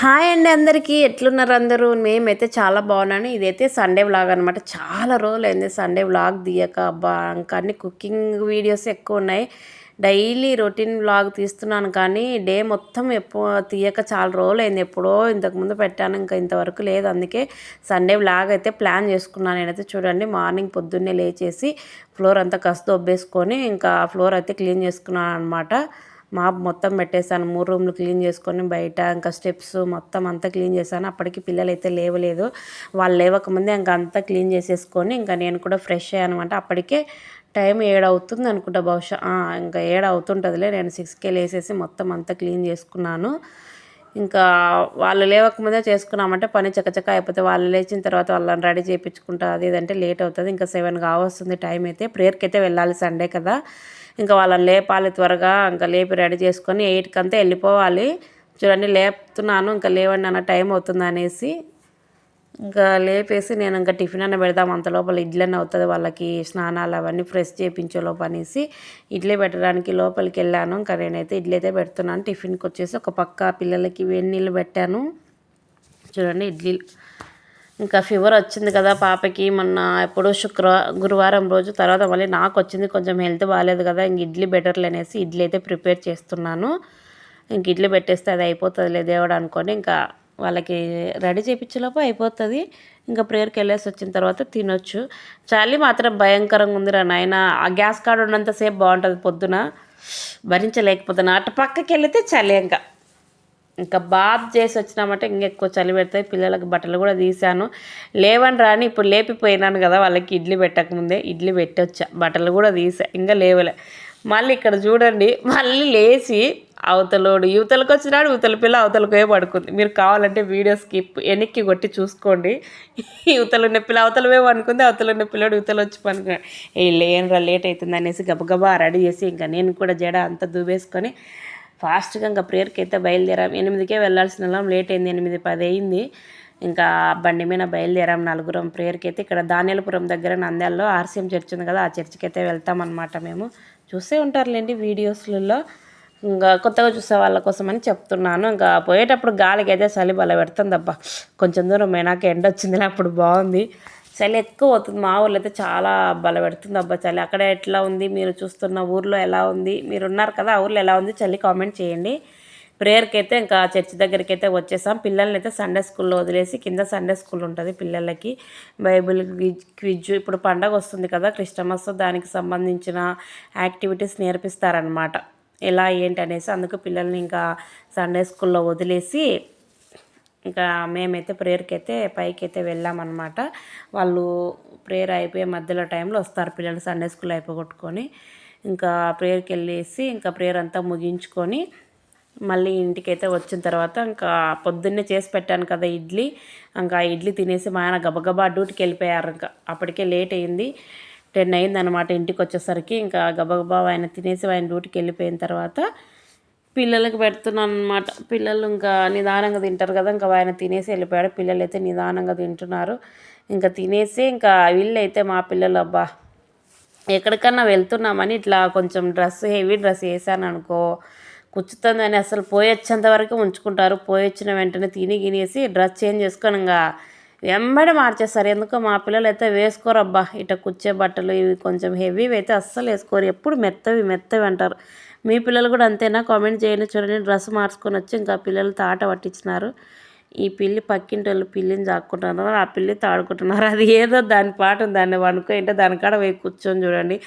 Hi అండి అందరికీ ఎట్లున్నారు అందరూ? మేమైతే చాలా బాగున్నాను. ఇదైతే సండే వ్లాగ్ అనమాట. చాలా రోజులైంది సండే వ్లాగ్ తీయక. అబ్బా ఇంకా అన్ని కుకింగ్ వీడియోస్ ఎక్కువ ఉన్నాయి. డైలీ రొటీన్ వ్లాగ్ తీస్తున్నాను కానీ డే మొత్తం ఎప్పుడు తీయక చాలా రోజులైంది. ఎప్పుడో ఇంతకుముందు పెట్టాను, ఇంకా ఇంతవరకు లేదు. అందుకే సండే వ్లాగ్ అయితే ప్లాన్ చేసుకున్నాను నేనైతే. చూడండి, మార్నింగ్ పొద్దున్నే లేచేసి ఫ్లోర్ అంతా కసు దొబ్బేసుకొని ఇంకా ఫ్లోర్ అయితే క్లీన్ చేసుకున్నాను అనమాట. మాప్ మొత్తం పెట్టేశాను. 3 రూమ్లు క్లీన్ చేసుకొని బయట ఇంకా స్టెప్స్ మొత్తం అంతా క్లీన్ చేశాను. అప్పటికి పిల్లలు అయితే లేవలేదు. వాళ్ళు లేవకముందే ఇంకా అంతా క్లీన్ చేసేసుకొని ఇంకా నేను కూడా ఫ్రెష్ అయ్యాను అనమాట. అప్పటికే టైం 7 అవుతుంది అనుకుంటా బహుశా. ఇంకా 7 అవుతుంటుందిలే. నేను 6కే లేసేసి మొత్తం అంతా క్లీన్ చేసుకున్నాను. ఇంకా వాళ్ళు లేవకముందే చేసుకున్నామంటే పని చకచక అయిపోతే, వాళ్ళు లేచిన తర్వాత వాళ్ళని రెడీ చేయించుకుంటా అది ఇదంటే లేట్ అవుతుంది. ఇంకా 7 కావస్తుంది టైం అయితే. ప్రేయర్కి అయితే వెళ్ళాలి, సండే కదా. ఇంకా వాళ్ళని లేపాలి త్వరగా. ఇంకా లేపి రెడీ చేసుకొని 8కి అంతా వెళ్ళిపోవాలి. చూడండి, లేపుతున్నాను ఇంకా లేవండి అన్న టైం అవుతుంది అనేసి. ఇంకా లేపేసి నేను ఇంకా టిఫిన్ అన్న పెడదాం, అంత లోపల ఇడ్లీ అన్న అవుతుంది వాళ్ళకి, స్నానాలు అవన్నీ ఫ్రెష్ చేయించే లోపు అనేసి ఇడ్లీ పెట్టడానికి లోపలికి వెళ్ళాను. ఇంకా నేనైతే ఇడ్లీ అయితే పెడుతున్నాను. టిఫిన్కి వచ్చేసి ఒక పక్క పిల్లలకి వేడి నీళ్ళు పెట్టాను. చూడండి ఇడ్లీ. ఇంకా ఫీవర్ వచ్చింది కదా పాపకి మొన్న, ఎప్పుడు గురువారం రోజు. తర్వాత మళ్ళీ నాకు వచ్చింది, కొంచెం హెల్త్ బాగాలేదు కదా. ఇంక ఇడ్లీ బెటర్లే అనేసి ఇడ్లీ అయితే ప్రిపేర్ చేస్తున్నాను. ఇంక ఇడ్లీ పెట్టేస్తే అది అయిపోతుందిలే దేవుడు అనుకొని ఇంకా వాళ్ళకి రెడీ చేయించేలోపు అయిపోతుంది. ఇంకా ప్రేయర్కి వెళ్ళేసి వచ్చిన తర్వాత తినొచ్చు. చలి మాత్రం భయంకరంగా ఉందిరా నాయన. ఆ గ్యాస్ కాడ ఉన్నంతసేపు బాగుంటుంది, పొద్దున భరించలేకపోతున్నా. అటు పక్కకి వెళితే చలి. ఇంకా బాత్ చేసి వచ్చినామంటే ఇంకెక్కువ చలి పెడతాయి. పిల్లలకి బట్టలు కూడా తీసాను. లేవని రాని ఇప్పుడు లేపిపోయినాను కదా, వాళ్ళకి ఇడ్లీ పెట్టకముందే ఇడ్లీ పెట్టొచ్చా, బట్టలు కూడా తీసా, ఇంకా లేవలే. మళ్ళీ ఇక్కడ చూడండి, మళ్ళీ లేచి అవతలోడు యువతలకు వచ్చినాడు, యువతల పిల్ల అవతలకు పోయి పడుకుంది. మీరు కావాలంటే వీడియో స్కిప్ వెనక్కి కొట్టి చూసుకోండి. యువతలు ఉన్న పిల్ల అవతల పోయి పనుకుంది, అవతల ఉన్న పిల్లడు యువతలు వచ్చి పనుకున్నాడు. లేనరా లేట్ అవుతుంది అనేసి గబగబా రెడీ చేసి ఇంకా నేను కూడా జడ అంతా దువ్వేసుకొని ఫాస్ట్గా ఇంకా ప్రేయర్కి అయితే బయలుదేరాం. 8కే వెళ్ళాల్సిన వాళ్ళం, లేట్ అయింది. 8:10 అయింది. ఇంకా బండి మీద బయలుదేరాం నలుగురం ప్రేయర్కి అయితే. ఇక్కడ దానియాలపురం దగ్గర నంద్యాలలో ఆర్సీఎం చర్చ్ ఉంది కదా, ఆ చర్చికి అయితే వెళ్తామన్నమాట. మేము చూసే ఉంటారులేండి వీడియోస్లలో. ఇంకా కొత్తగా చూసే వాళ్ళ కోసం అని చెప్తున్నాను. ఇంకా పోయేటప్పుడు గాలికి అయితే చలి బల పెడుతుంది అబ్బా. కొంచెం దూరం పోయినాక ఎండ వచ్చింది, అప్పుడు బాగుంది. చలి ఎక్కువ అవుతుంది. మా ఊళ్ళో అయితే చాలా బల పెడుతుంది అబ్బా చలి. అక్కడ ఎట్లా ఉంది, మీరు చూస్తున్న ఊర్లో ఎలా ఉంది, మీరు ఉన్నారు కదా ఆ ఊర్లో ఎలా ఉంది చలి కామెంట్ చేయండి. ప్రేయర్కి అయితే ఇంకా చర్చ్ దగ్గరికి అయితే వచ్చేసాం. పిల్లల్ని అయితే సండే స్కూల్లో వదిలేసి, కింద సండే స్కూల్ ఉంటుంది పిల్లలకి, బైబిల్ క్విజ్. ఇప్పుడు పండగ వస్తుంది కదా క్రిస్టమస్, దానికి సంబంధించిన యాక్టివిటీస్ నేర్పిస్తారనమాట, ఎలా ఏంటి అనేసి. అందుకు పిల్లల్ని ఇంకా సండే స్కూల్లో వదిలేసి ఇంకా మేమైతే ప్రేయర్కి అయితే పైకి అయితే వెళ్ళామన్నమాట. వాళ్ళు ప్రేయర్ అయిపోయే మధ్యలో టైంలో వస్తారు పిల్లలు, సండే స్కూల్ అయిపోగొట్టుకొని. ఇంకా ప్రేయర్కి వెళ్ళేసి ఇంకా ప్రేయర్ అంతా ముగించుకొని మళ్ళీ ఇంటికైతే వచ్చిన తర్వాత ఇంకా పొద్దున్నే చేసి పెట్టాను కదా ఇడ్లీ. ఇంకా ఇడ్లీ తినేసి మా ఆయన గబగబా డ్యూటీకి వెళ్ళిపోయారు. ఇంకా అప్పటికే లేట్ అయింది, 10 అయిందనమాట ఇంటికి వచ్చేసరికి. ఇంకా గబగబా ఆయన తినేసి ఆయన డ్యూటీకి వెళ్ళిపోయిన తర్వాత పిల్లలకి పెడుతున్నాను అనమాట. పిల్లలు ఇంకా నిదానంగా తింటారు కదా, ఇంకా ఆయన తినేసి వెళ్ళిపోయాడు. పిల్లలు అయితే నిదానంగా తింటున్నారు. ఇంకా తినేసి ఇంకా వీళ్ళు అయితే మా పిల్లలు అబ్బా ఎక్కడికన్నా వెళ్తున్నామని ఇట్లా కొంచెం హెవీ డ్రెస్ వేసాను అనుకో కుచ్చుతుందని అసలు పోయొచ్చేంత వరకు ఉంచుకుంటారు. పోయొచ్చిన వెంటనే తినేసి డ్రెస్ చేంజ్ చేసుకొని ఇంకా వెంబడి మార్చేస్తారు. ఎందుకో మా పిల్లలు అయితే వేసుకోరు అబ్బా, ఇట్లా కుచ్చే బట్టలు ఇవి కొంచెం హెవీవి అయితే అస్సలు వేసుకోరు. ఎప్పుడు మెత్తవి అంటారు. మీ పిల్లలు కూడా అంతేనా? కామెంట్ చేయండి. చూడండి, డ్రెస్ మార్చుకొని వచ్చి ఇంకా పిల్లలు తాట పట్టించినారు. ఈ పిల్లి పక్కింటి వాళ్ళు పిల్లిని చాక్కుంటున్నారు, ఆ పిల్లి తాడుకుంటున్నారు. అది ఏదో దాని పాటు దాన్ని వనుకుంటే దానికాడ పోయి కూర్చొని చూడండి.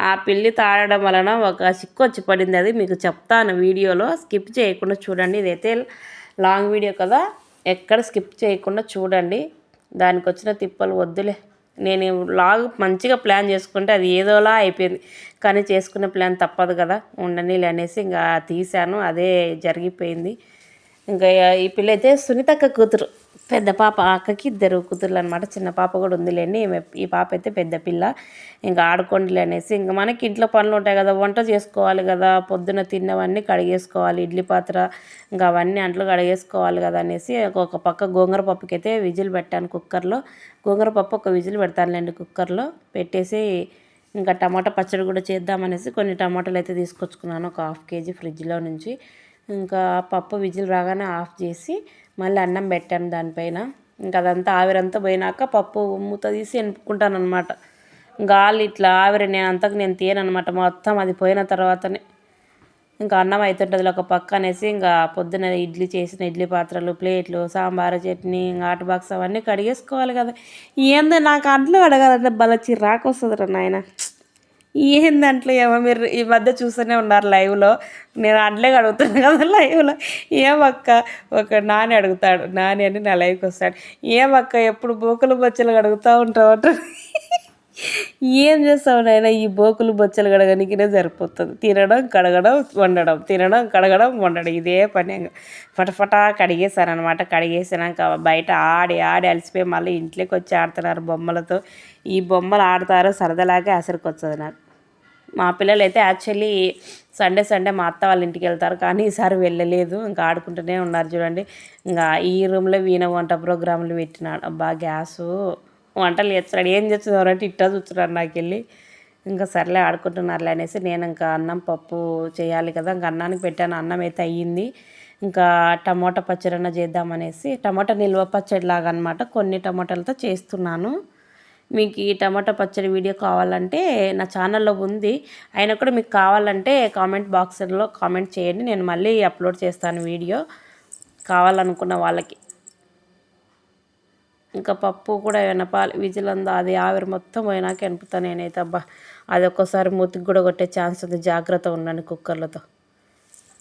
ఆ పిల్లి తాడడం వలన ఒక చిక్కు వచ్చి పడింది. అది మీకు చెప్తాను వీడియోలో, స్కిప్ చేయకుండా చూడండి. ఇదైతే లాంగ్ వీడియో కదా, ఎక్కడ స్కిప్ చేయకుండా చూడండి. దానికి వచ్చిన తిప్పలు వద్దులే. నేను లాగ్ మంచిగా ప్లాన్ చేసుకుంటే అది ఏదోలా అయిపోయింది, కానీ చేసుకునే ప్లాన్ తప్పదు కదా, ఉండనీలే అనేసి ఇంకా తీశాను. అదే జరిగిపోయింది. ఇంకా ఈ పిల్ల అయితే సునీతక్క కూతురు, పెద్ద పాప. అక్కకి 2 కూతుర్లు అనమాట, చిన్న పాప కూడా ఉందిలేండి. ఈ పాప అయితే పెద్ద పిల్ల. ఇంకా ఆడుకోండిలే అనేసి, ఇంకా మనకి ఇంట్లో పనులు ఉంటాయి కదా, వంట చేసుకోవాలి కదా, పొద్దున తిన్నవన్నీ కడిగేసుకోవాలి, ఇడ్లీ పాత్ర ఇంకా అవన్నీ అంట్లు కడిగేసుకోవాలి కదా అనేసి ఒక పక్క గోంగూర పప్పుకి అయితే విజిల్ పెట్టాను కుక్కర్లో. గోంగూర పప్పు ఒక విజిల్ పెడతానులేండి కుక్కర్లో పెట్టేసి, ఇంకా టమాటా పచ్చడి కూడా చేద్దామనేసి కొన్ని టమాటాలు అయితే తీసుకొచ్చుకున్నాను, ఒక 1/2 kg ఫ్రిడ్జ్లో నుంచి. ఇంకా పప్పు విజిల్ రాగానే ఆఫ్ చేసి మళ్ళీ అన్నం పెట్టాను దానిపైన. ఇంకా అదంతా ఆవిరంతా పోయినాక పప్పు మూత తీసి ఎనుపుకుంటాను అనమాట. గాలి ఇట్లా ఆవిరి నేను తీయనమాట, మొత్తం అది పోయిన తర్వాతనే ఇంకా అన్నం అవుతుంటుంది ఒక పక్క అనేసి. ఇంకా పొద్దున ఇడ్లీ చేసిన ఇడ్లీ పాత్రలు, ప్లేట్లు, సాంబారు, చట్నీ, ఇంకా హాట్ బాక్స్ అవన్నీ కడిగేసుకోవాలి కదా. ఏందో నాకు అంట్లో అడగాలంటే భలే చిరాకు వస్తుంది రా నాయన. ఏం దాంట్లో ఏమో మీరు ఈ మధ్య చూస్తూనే ఉన్నారు లైవ్లో, నేను అంట్లే కడుగుతాను కదా లైవ్లో. ఏమక్క ఒక నాని అడుగుతాడు, నాని అని నా లైవ్కి వస్తాడు, ఏమక్క ఎప్పుడు బోకులు బొచ్చలు కడుగుతూ ఉంటావు. ఏం చేస్తావు నాయన, ఈ బోకులు బొచ్చలు కడగనికినే సరిపోతుంది. తినడం కడగడం వండడం, తినడం కడగడం వండడం, ఇదే పని. ఫటఫటా కడిగేశారనమాట. కడిగేసినాక బయట ఆడి ఆడి అలసిపోయి మళ్ళీ ఇంట్లోకి వచ్చి ఆడుతున్నారు బొమ్మలతో. ఈ బొమ్మలు ఆడతారో సరదాలాగే అసలుకి వస్తుంది నాకు. మా పిల్లలు అయితే యాక్చువల్లీ సండే మా అత్త వాళ్ళ ఇంటికి వెళ్తారు, కానీ ఈసారి వెళ్ళలేదు. ఇంకా ఆడుకుంటూనే ఉన్నారు చూడండి. ఇంకా ఈ రూమ్లో వీణ వంట ప్రోగ్రాంలు పెట్టినాడు. అబ్బా గ్యాసు వంటలు చేస్తున్నాడు, ఏం చేస్తున్నాడు అంటే ఇట్టా చూస్తున్నాడు నాకు వెళ్ళి. ఇంకా సర్లే ఆడుకుంటున్నారులే అనేసి నేను ఇంకా అన్నం పప్పు చేయాలి కదా, ఇంకా అన్నానికి పెట్టాను. అన్నం అయితే అయ్యింది. ఇంకా టమోటా పచ్చడి చేద్దామనేసి, టమోటా నిల్వ పచ్చడి లాగా అనమాట, కొన్ని టమోటాలతో చేస్తున్నాను. మీకు ఈ టమాటా పచ్చడి వీడియో కావాలంటే నా ఛానల్లో ఉంది. అయినా కూడా మీకు కావాలంటే కామెంట్ బాక్స్లో కామెంట్ చేయండి, నేను మళ్ళీ అప్లోడ్ చేస్తాను వీడియో కావాలనుకున్న వాళ్ళకి. ఇంకా పప్పు కూడా విజిల్ విజిలందా అది ఆవిరి మొత్తం పోయినాక ఎనుపుతాను నేనైతే. అబ్బా అది ఒక్కోసారి మూతికి కూడా కొట్టే ఛాన్స్ ఉంది, జాగ్రత్త ఉండండి కుక్కర్లతో.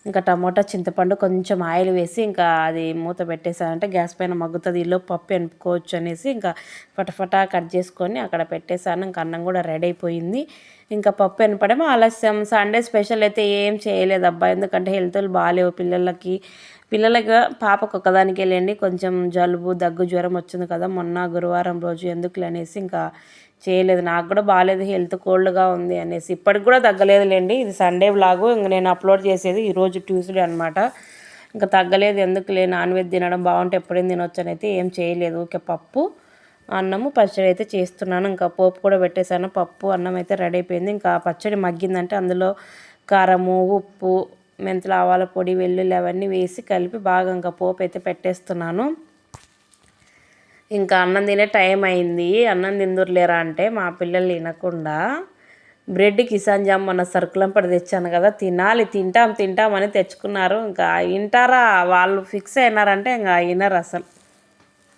ఇంకా టమోటా, చింతపండు, కొంచెం ఆయిల్ వేసి ఇంకా అది మూత పెట్టేసానంటే గ్యాస్ పైన మగ్గుతుంది, ఈలో పప్పు ఎనుపుకోవచ్చు అనేసి ఇంకా ఫటఫటా కట్ చేసుకొని అక్కడ పెట్టేశాను. ఇంకా అన్నం కూడా రెడీ అయిపోయింది. ఇంకా పప్పు ఎనపడేమో ఆలస్యం. సండే స్పెషల్ అయితే ఏం చేయలేదు అబ్బా, ఎందుకంటే హెల్త్లు బాగాలేవు పిల్లలకి. పాపకు ఒక్కదానికి వెళ్ళండి, కొంచెం జలుబు దగ్గు జ్వరం వచ్చింది కదా మొన్న గురువారం రోజు, ఎందుకులే అనేసి ఇంకా చేయలేదు. నాకు కూడా బాగాలేదు, హెల్త్ కోల్డ్గా ఉంది అనేసి. ఇప్పటికి కూడా తగ్గలేదులేండి. ఇది సండే వ్లాగు, ఇంక నేను అప్లోడ్ చేసేది ఈరోజు ట్యూస్డే అనమాట. ఇంకా తగ్గలేదు, ఎందుకులే నాన్ వెజ్ తినడం బాగుంటే ఎప్పుడేం తినొచ్చు అని అయితే ఏం చేయలేదు. ఓకే, పప్పు అన్నము పచ్చడి అయితే చేస్తున్నాను. ఇంకా పోపు కూడా పెట్టేశాను. పప్పు అన్నం అయితే రెడీ అయిపోయింది. ఇంకా పచ్చడి మగ్గిందంటే అందులో కారము, ఉప్పు, మెంతుల ఆవాల పొడి, వెల్లుల్లి అవన్నీ వేసి కలిపి బాగా ఇంకా పోపు అయితే పెట్టేస్తున్నాను. ఇంకా అన్నం తినే టైం అయింది. అన్నం తిందురులేరా అంటే మా పిల్లలు తినకుండా బ్రెడ్ కిసాన్ జామ్ మన సరుకులంపడి తెచ్చాను కదా, తింటామని తెచ్చుకున్నారు. ఇంకా వింటారా వాళ్ళు, ఫిక్స్ అయినారంటే ఇంకా వినరు అసలు.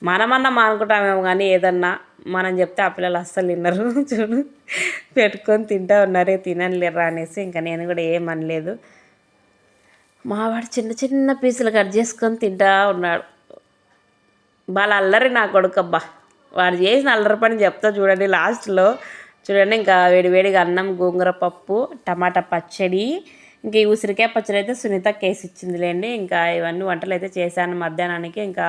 మనమన్నా మానుకుంటామేమో కానీ ఏదన్నా మనం చెప్తే ఆ పిల్లలు అస్సలు విన్నరు. చూడు పెట్టుకొని తింటా ఉన్నారే, తినలేరా అనేసి ఇంకా నేను కూడా ఏమనలేదు. మావాడు చిన్న చిన్న పీసులు కట్ చేసుకొని తింటా ఉన్నాడు. వాళ్ళ అల్లరి నా కొడుకబ్బా, వాడు చేసిన అల్లరి పని చెప్తా చూడండి లాస్ట్లో. చూడండి ఇంకా వేడివేడిగా అన్నం, గోంగూర పప్పు, టమాటా పచ్చడి, ఇంకా ఈ ఉసిరికాయ పచ్చడి అయితే సునీత కేసి ఇచ్చిందిలేండి. ఇంకా ఇవన్నీ వంటలు అయితే చేశాను మధ్యాహ్నానికి. ఇంకా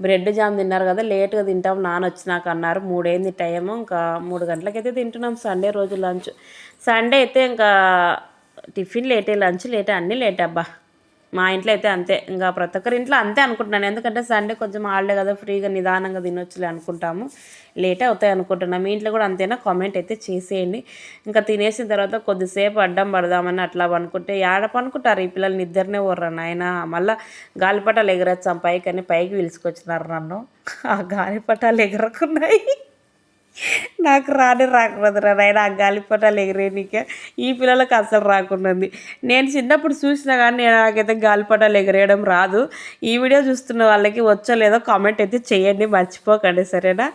బ్రెడ్ జామ్ తిన్నారు కదా, లేట్గా తింటాం నాన్న వచ్చినాక అన్నారు. 3 అయింది టైము, ఇంకా 3 గంటలకైతే తింటున్నాం సండే రోజు లంచ్. సండే అయితే ఇంకా టిఫిన్ లేటే, లంచ్ లేటే, అన్నీ లేటే అబ్బా. మా ఇంట్లో అయితే అంతే, ఇంకా ప్రతి ఒక్కరి ఇంట్లో అంతే అనుకుంటున్నాను. ఎందుకంటే సండే కొంచెం హాలిడే కదా, ఫ్రీగా నిదానంగా తినొచ్చులే అనుకుంటాము. లేటే అవుతాయి అనుకుంటున్నాను. మీ ఇంట్లో కూడా అంతేనా? కామెంట్ అయితే చేసేయండి. ఇంకా తినేసిన తర్వాత కొద్దిసేపు అడ్డం పడదామని అట్లా అనుకుంటే ఏడ పనుకుంటారు ఈ పిల్లలు, నిద్రనే వర్రా నాయన. మళ్ళీ గాలిపటాలు ఎగరొచ్చాం పైకి అని పైకి పిలుచుకొచ్చినారు నన్ను. ఆ గాలిపటాలు ఎగరకున్నాయి, నాకు రాకూడదురా నాయన ఆ గాలిపటాలు ఎగిరేయనీకే. ఈ పిల్లలకు అసలు రాకుండాంది. నేను చిన్నప్పుడు చూసినా కానీ నాకైతే గాలిపటాలు ఎగిరేయడం రాదు. ఈ వీడియో చూస్తున్న వాళ్ళకి వచ్చో లేదో కామెంట్ అయితే చేయండి, మర్చిపోకండి సరేనా.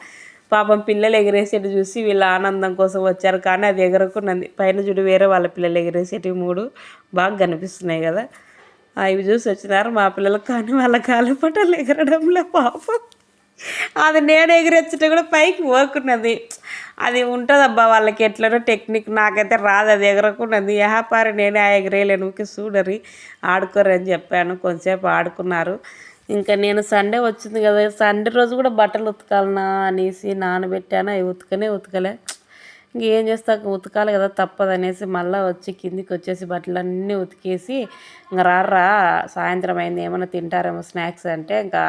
పాపం పిల్లలు ఎగిరేసేటి చూసి వీళ్ళ ఆనందం కోసం వచ్చారు, కానీ అది ఎగరకున్నది. పైన చూడు వేరే వాళ్ళ పిల్లలు ఎగిరేసేటి 3 బాగా కనిపిస్తున్నాయి కదా, అవి చూసి వచ్చినారు మా పిల్లలకు. కానీ వాళ్ళ గాలిపటాలు ఎగరడంలో పాపం అది నేను ఎగిరెచ్చితే కూడా పైకి పోకున్నది. అది ఉంటుందబ్బా వాళ్ళకి ఎట్లనో టెక్నిక్, నాకైతే రాదు, అది ఎగరకున్నది. ఏహాపారి నేనే ఎగరేయలేను, ఊరికి చూడరి ఆడుకోరని చెప్పాను. కొంచెంసేపు ఆడుకున్నారు. ఇంకా నేను సండే వచ్చింది కదా, సండే రోజు కూడా బట్టలు ఉతకాలనా అనేసి నానబెట్టాను. అవి ఉతకలే. ఇంకేం చేస్తా, ఉతకాలి కదా తప్పదనేసి మళ్ళీ వచ్చి కిందికి వచ్చేసి బట్టలన్నీ ఉతికేసి ఇంకా రారా సాయంత్రం అయింది, ఏమైనా తింటారేమో స్నాక్స్ అంటే ఇంకా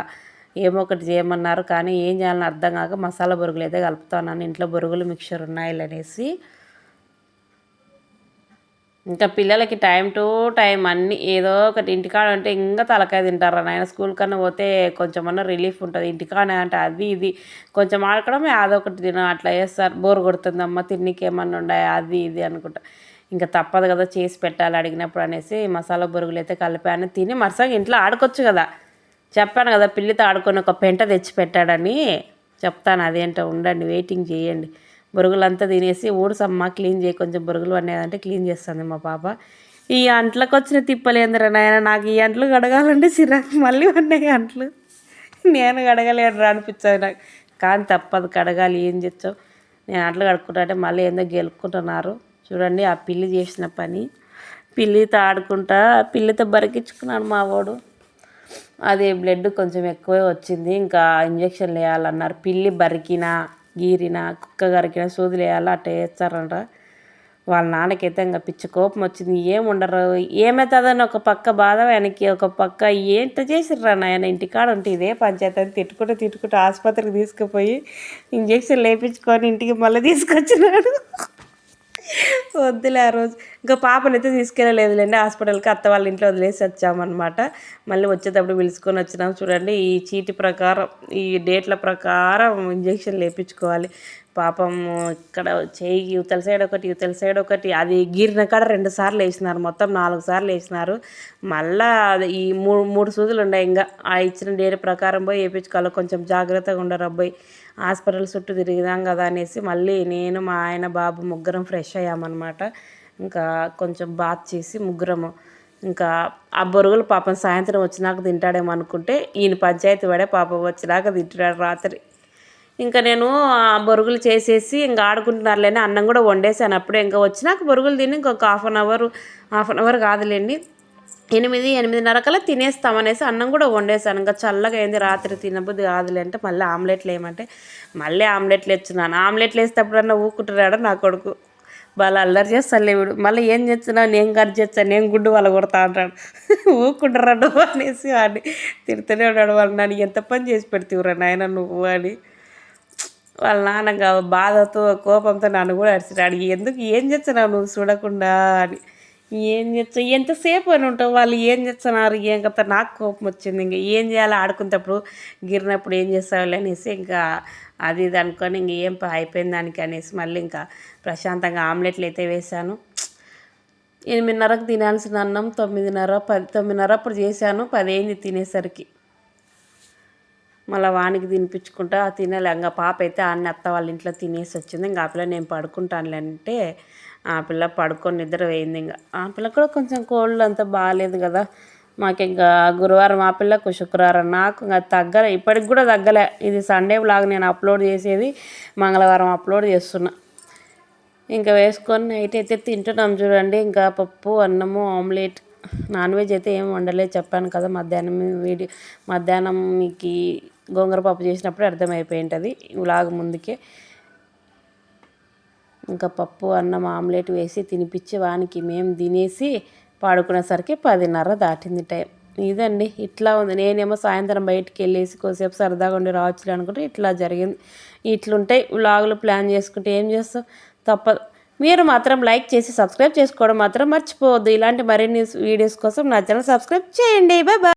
ఏమో ఒకటి చేయమన్నారు. కానీ ఏం చేయాలని అర్థం కాక మసాలా బొరుగులు అయితే కలుపుతున్నాను. ఇంట్లో బొరుగులు మిక్చర్ ఉన్నాయి అనేసి ఇంకా పిల్లలకి టైం టు టైం అన్నీ ఏదో ఒకటి ఇంటికాడ అంటే ఇంకా తలకాయ తింటారు నాయన. స్కూల్ కన్నా పోతే కొంచెమన్నా రిలీఫ్ ఉంటుంది. ఇంటికాడ అంటే అది ఇది కొంచెం ఆడుకోవడమే అదొకటి తిన అట్లా చేస్తారు. బోర్ కొడుతుందమ్మా తిన్నికి ఏమన్నా ఉన్నాయి అది ఇది అనుకుంటా. ఇంకా తప్పదు కదా చేసి పెట్టాలి అడిగినప్పుడు అనేసి మసాలా బొరుగులు అయితే కలిపాను. తిని మరుసగా ఇంట్లో ఆడుకోవచ్చు కదా. చెప్పాను కదా పిల్లితో ఆడుకొని ఒక పెంట తెచ్చి పెట్టాడని చెప్తాను. అదేంటో ఉండండి, వెయిటింగ్ చేయండి. బొరుగులంతా తినేసి ఊడ్సమ్మ క్లీన్ చేయి కొంచెం బొరుగులు అనేదంటే క్లీన్ చేస్తుంది మా పాప. ఈ అంట్లకు వచ్చిన తిప్పలేందిరా నాయన. నాకు ఈ అంట్లు కడగాలంటే చిరాకు. మళ్ళీ ఉన్నాయి అంట్లు, నేను కడగలేను అనిపించదు నాకు. కానీ తప్పదు, కడగాలి. ఏం చేస్తావు. నేను అంట్లు కడుక్కుంటా అంటే మళ్ళీ ఏందో గెలుక్కుంటున్నారు. చూడండి ఆ పిల్లి చేసిన పని. పిల్లితో ఆడుకుంటా పిల్లితో బరికించుకున్నాడు మా వాడు. అది బ్లడ్ కొంచెం ఎక్కువే వచ్చింది. ఇంకా ఇంజక్షన్లు వేయాలన్నారు. పిల్లి బరికినా గీరిన కుక్క గరికిన సూదులు వేయాలి అట్లా వేస్తారంట. వాళ్ళ నాన్నకైతే ఇంకా పిచ్చి కోపం వచ్చింది. ఏముండరు ఏమవుతుందని ఒక పక్క బాధ, వెనక్కి ఒక పక్క ఏంట చేసిర్రా నాయన ఇంటికాడ ఉంటే ఇదే పంచాయతీ అని తిట్టుకుంటూ ఆసుపత్రికి తీసుకుపోయి ఇంజక్షన్ వేయించుకొని ఇంటికి మళ్ళీ తీసుకొచ్చినాడు. వద్దులే ఆ రోజు ఇంకా పాపనైతే తీసుకెళ్ళలేదులేండి హాస్పిటల్కి. అత్త వాళ్ళ ఇంట్లో వదిలేసి వచ్చామన్నమాట. మళ్ళీ వచ్చేటప్పుడు పిలుచుకొని వచ్చినాం. చూడండి ఈ చీటి ప్రకారం ఈ డేట్ల ప్రకారం ఇంజక్షన్లు వేయించుకోవాలి. పాపం ఇక్కడ చేయి యువతల సైడ్ ఒకటి అది గీరిన కాడ 2 సార్లు వేసినారు. మొత్తం 4 సార్లు వేసినారు. మళ్ళా ఈ మూడు సూదులు ఉన్నాయి. ఇంకా ఆ ఇచ్చిన డేట్ ప్రకారం పోయి వేయించుకోవాలి. కొంచెం జాగ్రత్తగా ఉండరు అబ్బాయి. హాస్పిటల్ చుట్టూ తిరిగినాం కదా అనేసి మళ్ళీ నేను మా ఆయన బాబు ముగ్గురం ఫ్రెష్ అయ్యామన్నమాట. ఇంకా కొంచెం బాత్ చేసి ముగ్గురము ఇంకా ఆ బొరుగులు పాపం సాయంత్రం వచ్చినాక తింటాడేమో అనుకుంటే ఈయన పంచాయతీ పడే పాపం వచ్చినాక తింటున్నాడు రాత్రి. ఇంకా నేను ఆ బొరుగులు చేసేసి ఇంకా ఆడుకుంటున్నారులేని అన్నం కూడా వండేసాను. అప్పుడే ఇంకా వచ్చినాక బొరుగులు తిని ఇంకొక హాఫ్ అన్ అవర్ కాదులేండి 8-8:30 కల్లా తినేస్తామనేసి అన్నం కూడా వండేసాను. ఇంకా చల్లగా అయింది రాత్రి తినబుద్ధి కాదులే అంటే మళ్ళీ ఆమ్లెట్లు వేయమంటే మళ్ళీ ఆమ్లెట్లు వేస్తున్నాను. ఆమ్లెట్లు వేసేటప్పుడన్నా ఊకుంటున్నాడు నా కొడుకు. వాళ్ళు అల్లరి చేస్తాను లేవుడు. మళ్ళీ ఏం చేస్తున్నావు, నేను కట్ చేస్తాను, నేను గుడ్డు వాళ్ళ కొడతా అంటాడు. ఊకుంటున్నాడు అనేసి వాడిని తిడుతూనే ఉన్నాడు. వాళ్ళు నన్ను ఎంత పని చేసి పెడతావురా నాయన నువ్వు అని. వాళ్ళ నాన్న బాధతో కోపంతో నన్ను కూడా అరిచినాడు. ఎందుకు ఏం చేస్తున్నావు నువ్వు చూడకుండా అని. ఏం చేస్తావు ఎంతసేపు అని ఉంటావు, వాళ్ళు ఏం చేస్తున్నారు ఏం కదా. నాకు కోపం వచ్చింది. ఇంకా ఏం చేయాలో ఆడుకునేటప్పుడు గిరినప్పుడు ఏం చేస్తావు అనేసి ఇంకా అది ఇది అనుకొని ఇంక ఏం అయిపోయింది దానికి అనేసి మళ్ళీ ఇంకా ప్రశాంతంగా ఆమ్లెట్లు అయితే వేసాను. 8:30కు తినాల్సిన అన్నం 9:30 అప్పుడు చేశాను. 10 అయింది తినేసరికి. మళ్ళీ వానికి తినిపించుకుంటా తినాలి. ఇంకా పాప అయితే అన్ని అత్త వాళ్ళ ఇంట్లో తినేసి వచ్చింది. ఇంకా ఆ పిల్ల నేను పడుకుంటానులే అంటే ఆ పిల్ల పడుకొని నిద్ర వేయింది. ఇంకా ఆ పిల్ల కూడా కొంచెం కోల్డ్ అంతా బాగాలేదు కదా. మాకు ఇంకా గురువారం ఆ పిల్లకు, శుక్రవారం నాకు ఇంకా తగ్గలే. ఇప్పటికి కూడా తగ్గలే. ఇది సండే వ్లాగ్ నేను అప్లోడ్ చేసేది మంగళవారం అప్లోడ్ చేస్తున్నా. ఇంకా వేసుకొని నైట్ అయితే తింటున్నాం చూడండి. ఇంకా పప్పు అన్నము ఆమ్లెట్. నాన్ వెజ్ అయితే ఏం వండలేదు చెప్పాను కదా. మధ్యాహ్నం మీకు గోంగూర పప్పు చేసినప్పుడు అర్థమైపోయి ఉంటుంది వ్లాగ్ ముందుకే. ఇంకా పప్పు అన్నం ఆమ్లెట్ వేసి తినిపించి వానికి మేము తినేసి పడుకునేసరికి 10:30 దాటింది టైం. ఇదండి ఇట్లా ఉంది. నేనేమో సాయంత్రం బయటికి వెళ్ళేసి కొద్దిసేపు సరదాగా ఉండి రావచ్చు అనుకుంటే ఇట్లా జరిగింది. ఇట్లుంటాయి వ్లాగులు ప్లాన్ చేసుకుంటే ఏం చేస్తాం తప్పదు. మీరు మాత్రం లైక్ చేసి సబ్స్క్రైబ్ చేసుకోవడం మాత్రం మర్చిపోవద్దు. ఇలాంటి మరిన్ని వీడియోస్ కోసం నా ఛానల్ సబ్స్క్రైబ్ చేయండి. Bye bye.